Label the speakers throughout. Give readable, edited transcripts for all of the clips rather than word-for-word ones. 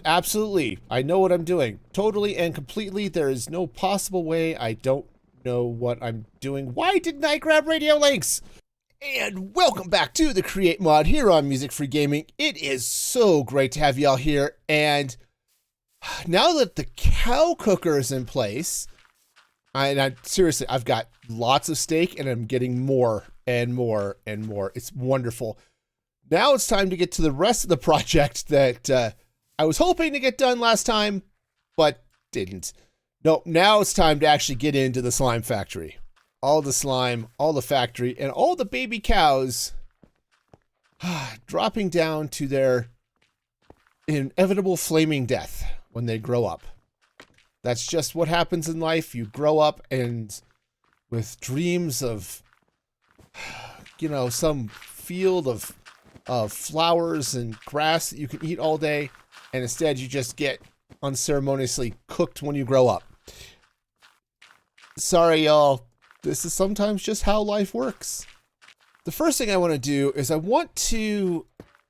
Speaker 1: absolutely. I know what I'm doing. Totally and completely. There is no possible way I don't know what I'm doing. Why didn't I grab radio links? And welcome back to the Create Mod here on Music Free Gaming. It is so great to have y'all here. And now that the cow cooker is in place, seriously, I've got lots of steak and I'm getting more and more and more. It's wonderful. Now it's time to get to the rest of the project that I was hoping to get done last time, but didn't. Nope, now it's time to actually get into the slime factory. All the slime, all the factory, and all the baby cows dropping down to their inevitable flaming death when they grow up. That's just what happens in life. You grow up and with dreams of, you know, some field of flowers and grass that you can eat all day, and instead you just get unceremoniously cooked when you grow up. Sorry, y'all. This is sometimes just how life works. The first thing I want to do is I want to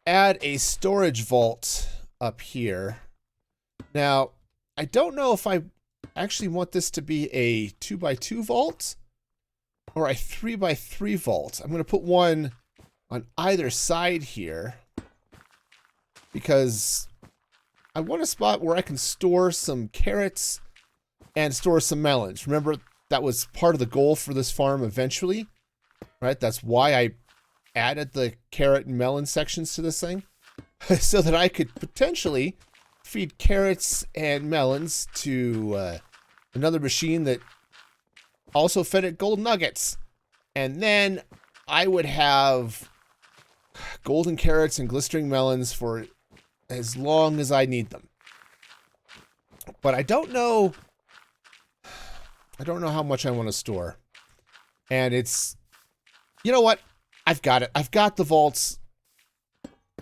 Speaker 1: add a storage vault up here. Now, I don't know if I actually want this to be a 2x2 vault or a 3x3 vault. I'm going to put one on either side here because I want a spot where I can store some carrots and store some melons. Remember, that was part of the goal for this farm eventually, right? That's why I added the carrot and melon sections to this thing so that I could potentially feed carrots and melons to another machine that also fed it gold nuggets. And then I would have golden carrots and glistering melons for as long as I need them. But I don't know how much I want to store. And it's, you know what? I've got it. I've got the vaults.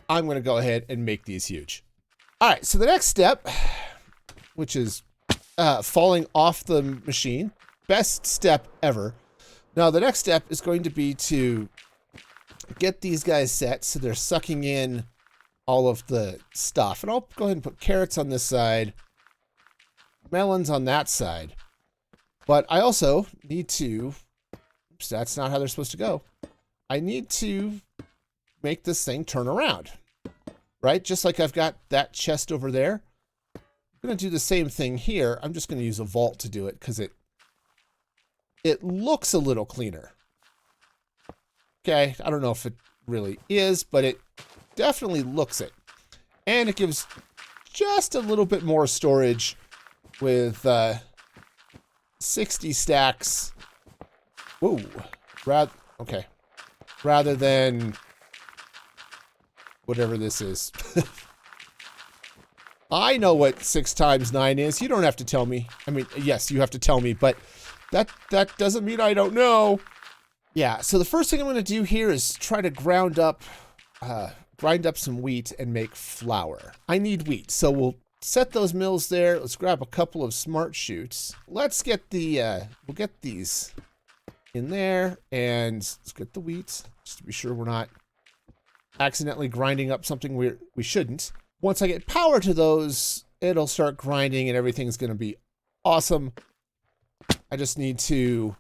Speaker 1: I'm going to go ahead and make these huge. All right, so the next step, which is falling off the machine, best step ever. Now, the next step is going to be to get these guys set so they're sucking in all of the stuff. And I'll go ahead and put carrots on this side, melons on that side. But I also need to, oops, that's not how they're supposed to go. I need to make this thing turn around, right? Just like I've got that chest over there. I'm going to do the same thing here. I'm just going to use a vault to do it because it looks a little cleaner. Okay, I don't know if it really is, but it definitely looks it. And it gives just a little bit more storage with 60 stacks. Whoa. Okay. Rather than whatever this is. I know what 6 times 9 is. You don't have to tell me. I mean, yes, you have to tell me, but that doesn't mean I don't know. Yeah, so the first thing I'm going to do here is try to grind up some wheat and make flour. I need wheat, so we'll set those mills there. Let's grab a couple of smart chutes. Let's get the, we'll get these in there, and let's get the wheat, just to be sure we're not accidentally grinding up something we shouldn't. Once I get power to those, it'll start grinding and everything's going to be awesome. I just need to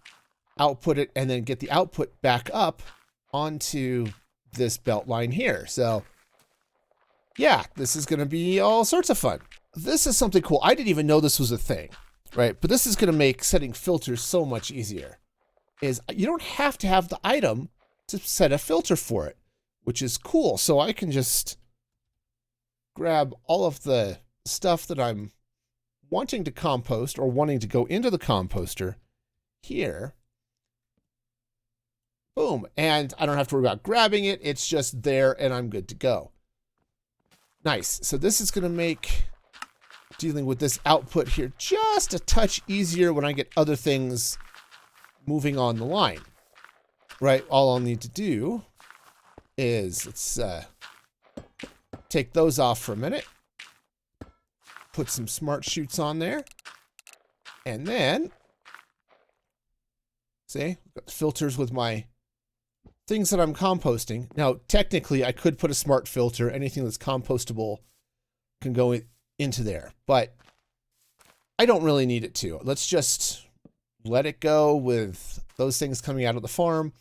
Speaker 1: output it and then get the output back up onto this belt line here. So yeah, this is going to be all sorts of fun. This is something cool. I didn't even know this was a thing, right? But this is going to make setting filters so much easier. Is you don't have to have the item to set a filter for it, which is cool. So I can just grab all of the stuff that I'm wanting to compost or wanting to go into the composter here. Boom. And I don't have to worry about grabbing it. It's just there and I'm good to go. Nice. So this is going to make dealing with this output here just a touch easier when I get other things moving on the line. Right? All I'll need to do is let's take those off for a minute. Put some smart chutes on there. And then, see, got the filters with my things that I'm composting. Now, technically, I could put a smart filter. Anything that's compostable can go into there, but I don't really need it to. Let's just let it go with those things coming out of the farm.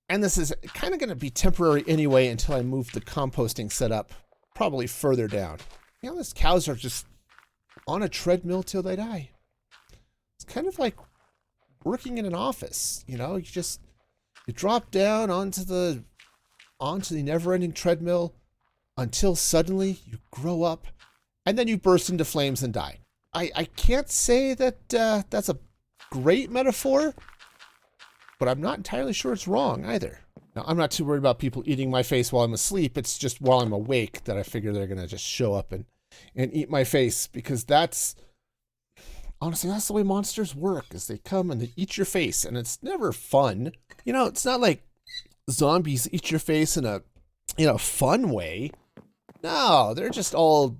Speaker 1: And this is kind of going to be temporary anyway until I move the composting setup probably further down. You know, these cows are just on a treadmill till they die. It's kind of like working in an office, you know, you drop down onto the never-ending treadmill until suddenly you grow up and then you burst into flames and die. I can't say that that's a great metaphor, but I'm not entirely sure it's wrong either. Now, I'm not too worried about people eating my face while I'm asleep. It's just while I'm awake that I figure they're going to just show up and eat my face, because honestly, that's the way monsters work, is they come and they eat your face, and it's never fun. You know, it's not like zombies eat your face in a fun way. No, they're just all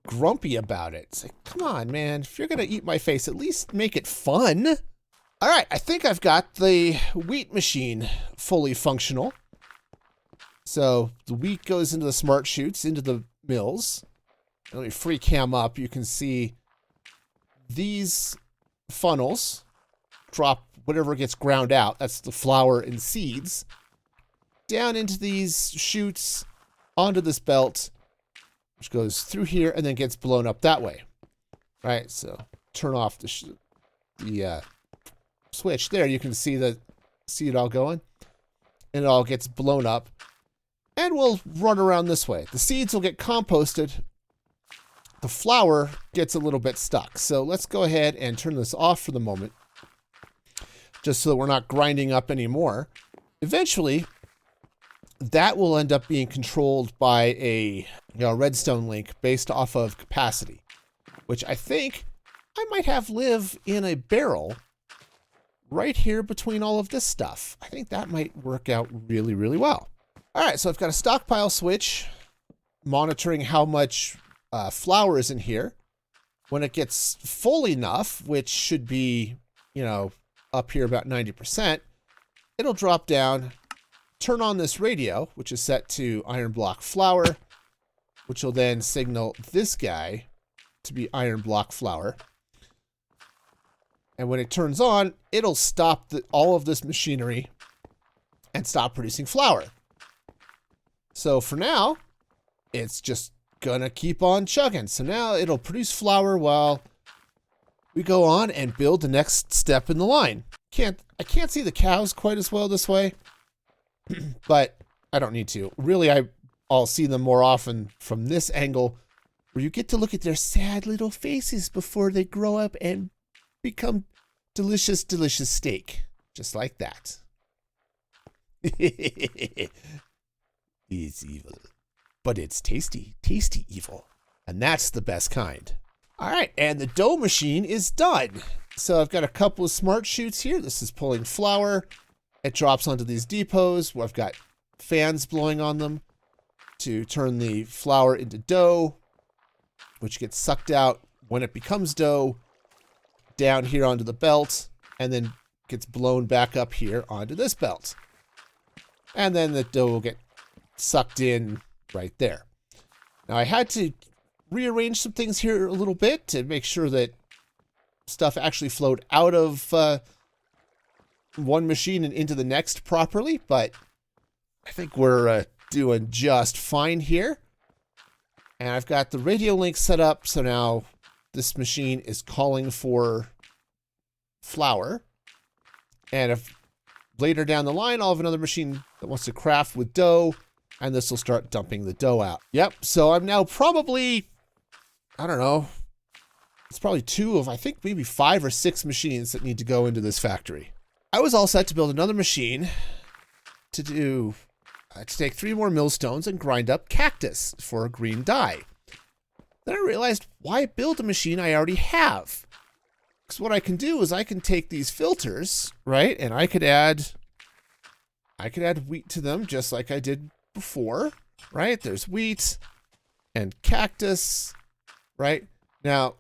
Speaker 1: grumpy about it. It's like, come on, man, if you're going to eat my face, at least make it fun. All right, I think I've got the wheat machine fully functional. So the wheat goes into the smart chutes, into the mills. Let me free cam up. You can see these funnels drop whatever gets ground out. That's the flour and seeds. Down into these chutes, onto this belt, which goes through here and then gets blown up that way. Right, so turn off the switch. There, you can see it all going. And it all gets blown up. And we'll run around this way. The seeds will get composted. The flour gets a little bit stuck. So let's go ahead and turn this off for the moment, just so that we're not grinding up anymore. Eventually, that will end up being controlled by a redstone link based off of capacity, which I think I might have live in a barrel right here between all of this stuff. I think that might work out really, really well. All right, so I've got a stockpile switch monitoring how much flour is in here. When it gets full enough, which should be, up here about 90%, it'll drop down, turn on this radio, which is set to iron block flour, which will then signal this guy to be iron block flour. And when it turns on, it'll stop all of this machinery and stop producing flour. So for now, it's just gonna keep on chugging. So now it'll produce flour while we go on and build the next step in the line. I can't see the cows quite as well this way, but I don't need to. Really, I'll see them more often from this angle, where you get to look at their sad little faces before they grow up and become delicious, delicious steak. Just like that. It's evil, but it's tasty, tasty evil. And that's the best kind. All right, and the dough machine is done. So I've got a couple of smart chutes here. This is pulling flour. It drops onto these depots where I've got fans blowing on them to turn the flour into dough, which gets sucked out when it becomes dough down here onto the belt, and then gets blown back up here onto this belt. And then the dough will get sucked in right there. Now I had to rearrange some things here a little bit to make sure that stuff actually flowed out of one machine and into the next properly, but I think we're doing just fine here. And I've got the radio link set up, so now this machine is calling for flour. And if later down the line, I'll have another machine that wants to craft with dough, and this will start dumping the dough out. Yep, so I'm now probably, I don't know, it's probably 2 of, I think, maybe 5 or 6 machines that need to go into this factory. I was all set to build another machine to take 3 more millstones and grind up cactus for a green dye. Then I realized, why build a machine I already have? Because what I can do is I can take these filters, right, and I could add wheat to them just like I did before, right? There's wheat and cactus, right? Now,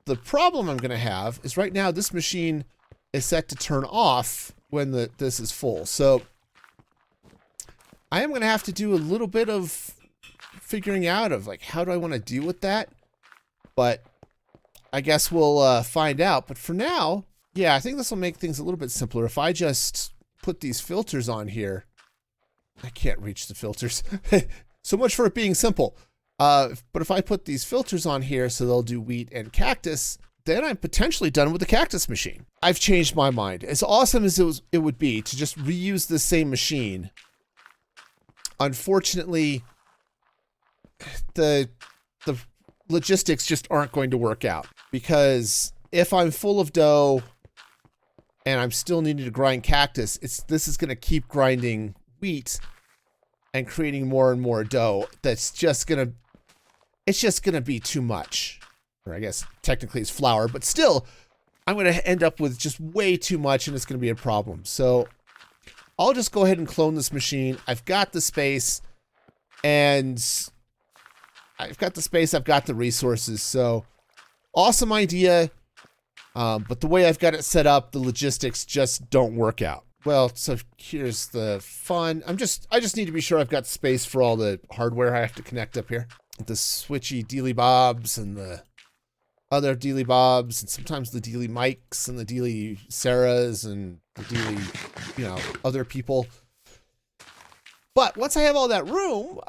Speaker 1: the problem I'm going to have is right now this machine is set to turn off when this is full. So I am going to have to do a little bit of figuring out of like, how do I want to deal with that? But I guess we'll find out. But for now, yeah, I think this will make things a little bit simpler. If I just put these filters on here, I can't reach the filters. So much for it being simple. But if I put these filters on here so they'll do wheat and cactus, then I'm potentially done with the cactus machine. I've changed my mind. As awesome as it would be to just reuse the same machine, unfortunately, the logistics just aren't going to work out. Because if I'm full of dough and I'm still needing to grind cactus, this is going to keep grinding wheat and creating more and more dough. It's just gonna be too much. Or I guess technically it's flour, but still, I'm gonna end up with just way too much and it's gonna be a problem. So I'll just go ahead and clone this machine. I've got the space, and I've got the resources. So awesome idea. But the way I've got it set up, the logistics just don't work out. Well, so here's the fun. I just need to be sure I've got space for all the hardware I have to connect up here. The switchy dealy bobs and the other dealy bobs, and sometimes the dealy mics and the dealy Sarahs and the dealy, other people. But once I have all that room,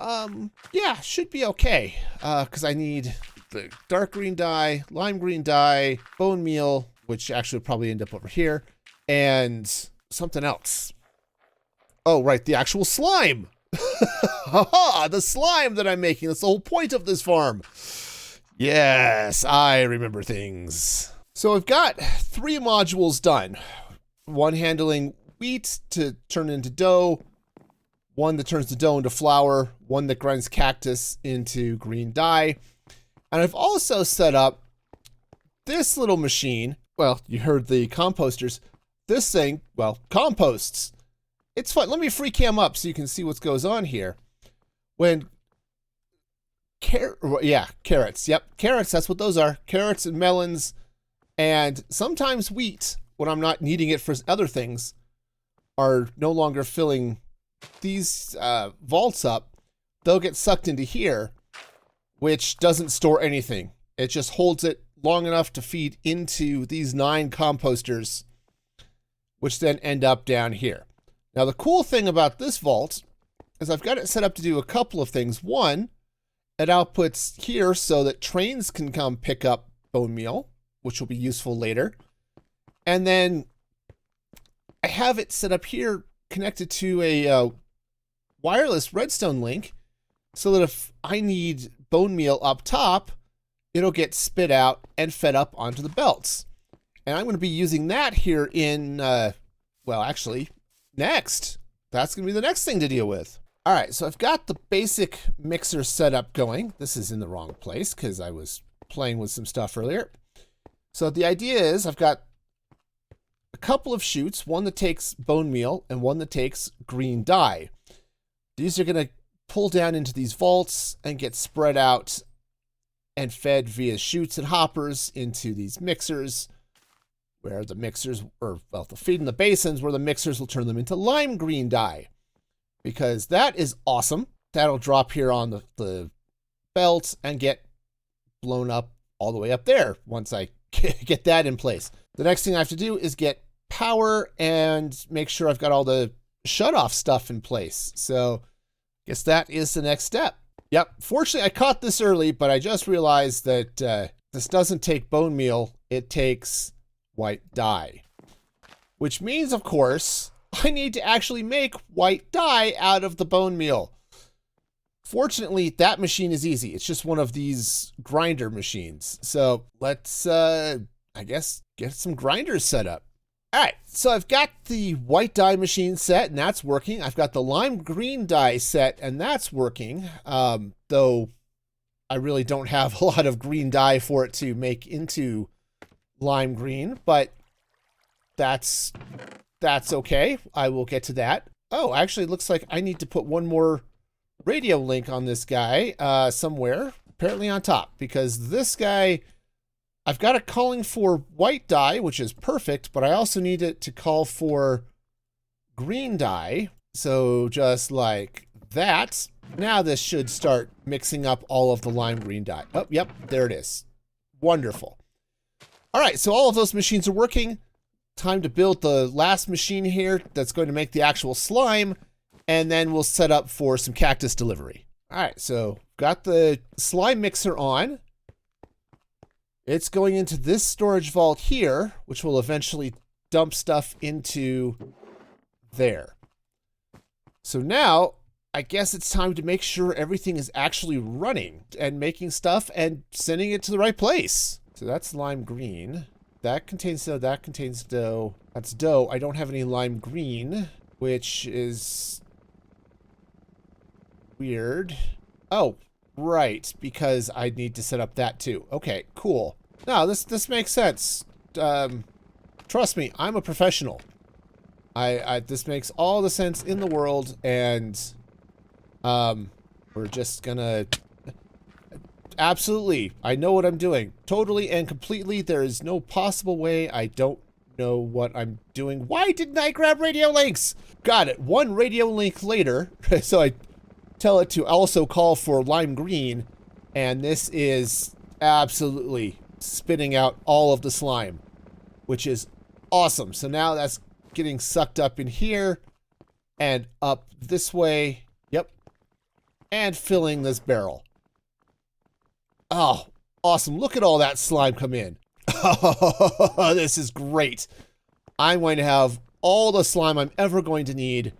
Speaker 1: yeah, should be okay. Because I need the dark green dye, lime green dye, bone meal, which actually would probably end up over here, and something else. Oh, right, the actual slime. Haha, the slime that I'm making. That's the whole point of this farm. Yes, I remember things. So I've got 3 modules done. One handling wheat to turn into dough, one that turns the dough into flour, one that grinds cactus into green dye. And I've also set up this little machine. Well, you heard the composters. This thing, well, composts. It's fun. Let me free cam up so you can see what goes on here. When carrots. Yep, carrots, that's what those are. Carrots and melons, and sometimes wheat, when I'm not needing it for other things, are no longer filling these vaults up. They'll get sucked into here, which doesn't store anything. It just holds it long enough to feed into these 9 composters, which then end up down here. Now, the cool thing about this vault is I've got it set up to do a couple of things. One, it outputs here so that trains can come pick up bone meal, which will be useful later. And then I have it set up here connected to a wireless redstone link so that if I need bone meal up top, it'll get spit out and fed up onto the belts. And I'm going to be using that here in, well, actually, next. That's going to be the next thing to deal with. All right, so I've got the basic mixer setup going. This is in the wrong place because I was playing with some stuff earlier. So the idea is I've got a couple of chutes, one that takes bone meal and one that takes green dye. These are going to pull down into these vaults and get spread out and fed via chutes and hoppers into these mixers, where the mixers, or well, they'll feed in the basins where the mixers will turn them into lime green dye. Because that is awesome. That'll drop here on the belt and get blown up all the way up there once I get that in place. The next thing I have to do is get power and make sure I've got all the shut-off stuff in place. So I guess that is the next step. Yep, fortunately I caught this early, but I just realized that this doesn't take bone meal, it takes white dye. Which means, of course, I need to actually make white dye out of the bone meal. Fortunately, that machine is easy. It's just one of these grinder machines. So let's, I guess, get some grinders set up. All right, so I've got the white dye machine set, and that's working. I've got the lime green dye set, and that's working. Though I really don't have a lot of green dye for it to make into lime green, but that's okay. I will get to that. Oh, actually, it looks like I need to put one more radio link on this guy somewhere, apparently on top, because this guy, I've got it calling for white dye, which is perfect, but I also need it to call for green dye. So just like that. Now this should start mixing up all of the lime green dye. Oh, yep, there it is. Wonderful. All right, so all of those machines are working. Time to build the last machine here that's going to make the actual slime, and then we'll set up for some cactus delivery. All right, so got the slime mixer on. It's going into this storage vault here, which will eventually dump stuff into there. So now, I guess it's time to make sure everything is actually running and making stuff and sending it to the right place. So that's lime green. That contains dough, that contains dough. That's dough. I don't have any lime green, which is weird. Oh, right, because I need to set up that too. Okay, cool. Now, this makes sense. Trust me, I'm a professional. This makes all the sense in the world, and we're just gonna... Absolutely, I know what I'm doing. Totally and completely, there is no possible way I don't know what I'm doing. Why didn't I grab radio links? Got it, one radio link later, so I tell it to also call for lime green, and this is absolutely spitting out all of the slime, which is awesome. So now that's getting sucked up in here and up this way. Yep. And filling this barrel. Oh, awesome. Look at all that slime come in. Oh, this is great. I'm going to have all the slime I'm ever going to need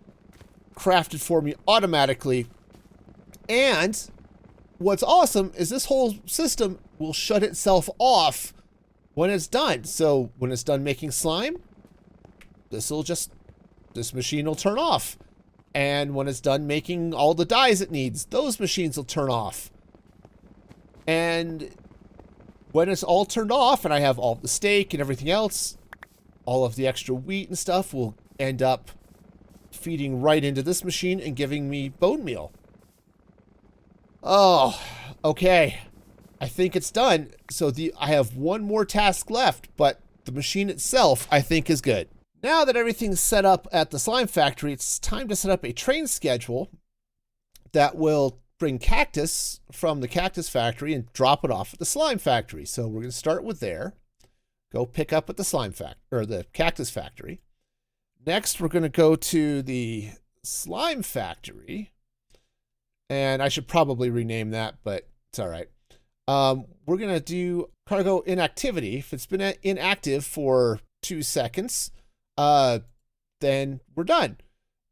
Speaker 1: crafted for me automatically. And what's awesome is this whole system will shut itself off when it's done. So when it's done making slime, this machine will turn off. And when it's done making all the dyes it needs, those machines will turn off. And when it's all turned off and I have all the steak and everything else, all of the extra wheat and stuff will end up feeding right into this machine and giving me bone meal. Oh, okay. I think it's done. So I have one more task left, but the machine itself I think is good. Now that everything's set up at the slime factory, it's time to set up a train schedule that will bring cactus from the cactus factory and drop it off at the slime factory. So we're going to start with there. Go pick up at the slime factory, or the cactus factory. Next, we're going to go to the slime factory. And I should probably rename that, but it's all right. We're going to do cargo inactivity. If it's been inactive for 2 seconds, then we're done.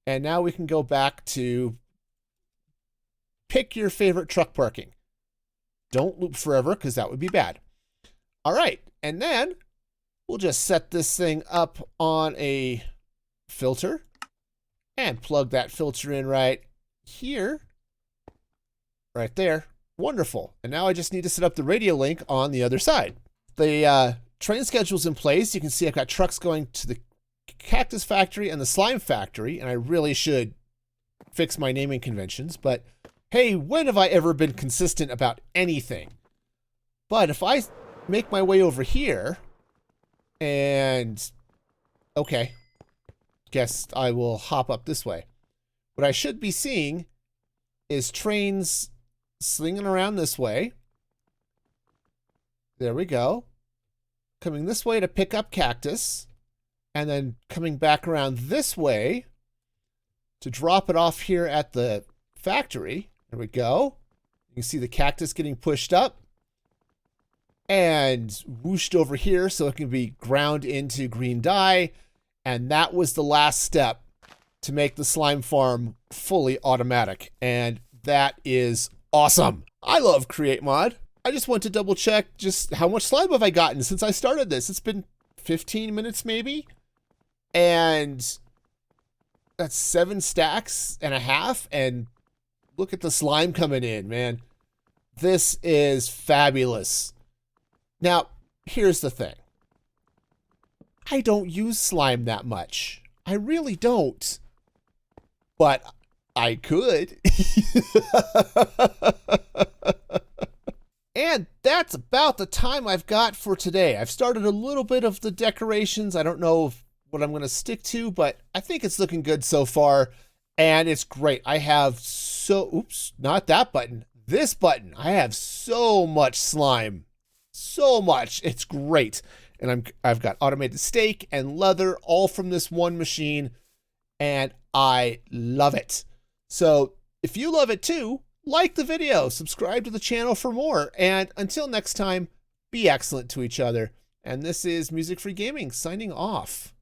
Speaker 1: And now we can go back to pick your favorite truck parking. Don't loop forever, because that would be bad. All right, and then we'll just set this thing up on a filter and plug that filter in right here. Right there. Wonderful. And now I just need to set up the radio link on the other side. The train schedule's in place. You can see I've got trucks going to the cactus factory and the slime factory, and I really should fix my naming conventions, but hey, when have I ever been consistent about anything? But if I make my way over here and okay, guess I will hop up this way. What I should be seeing is trains slinging around this way. There we go. Coming this way to pick up cactus, and then coming back around this way to drop it off here at the factory. There we go. You can see the cactus getting pushed up and whooshed over here so it can be ground into green dye. And that was the last step to make the slime farm fully automatic. And that is awesome. I love Create Mod. I just want to double check just how much slime have I gotten since I started this. It's been 15 minutes maybe. And that's 7 stacks and a half. And look at the slime coming in, man. This is fabulous. Now, here's the thing. I don't use slime that much. I really don't. But I could. And that's about the time I've got for today. I've started a little bit of the decorations. I don't know what I'm going to stick to, but I think it's looking good so far. And it's great. I have oops, not that button. This button. I have so much slime. So much. It's great. And I've got automated steak and leather all from this one machine. And I love it. So if you love it too, like the video, subscribe to the channel for more. And until next time, be excellent to each other. And this is Music Free Gaming signing off.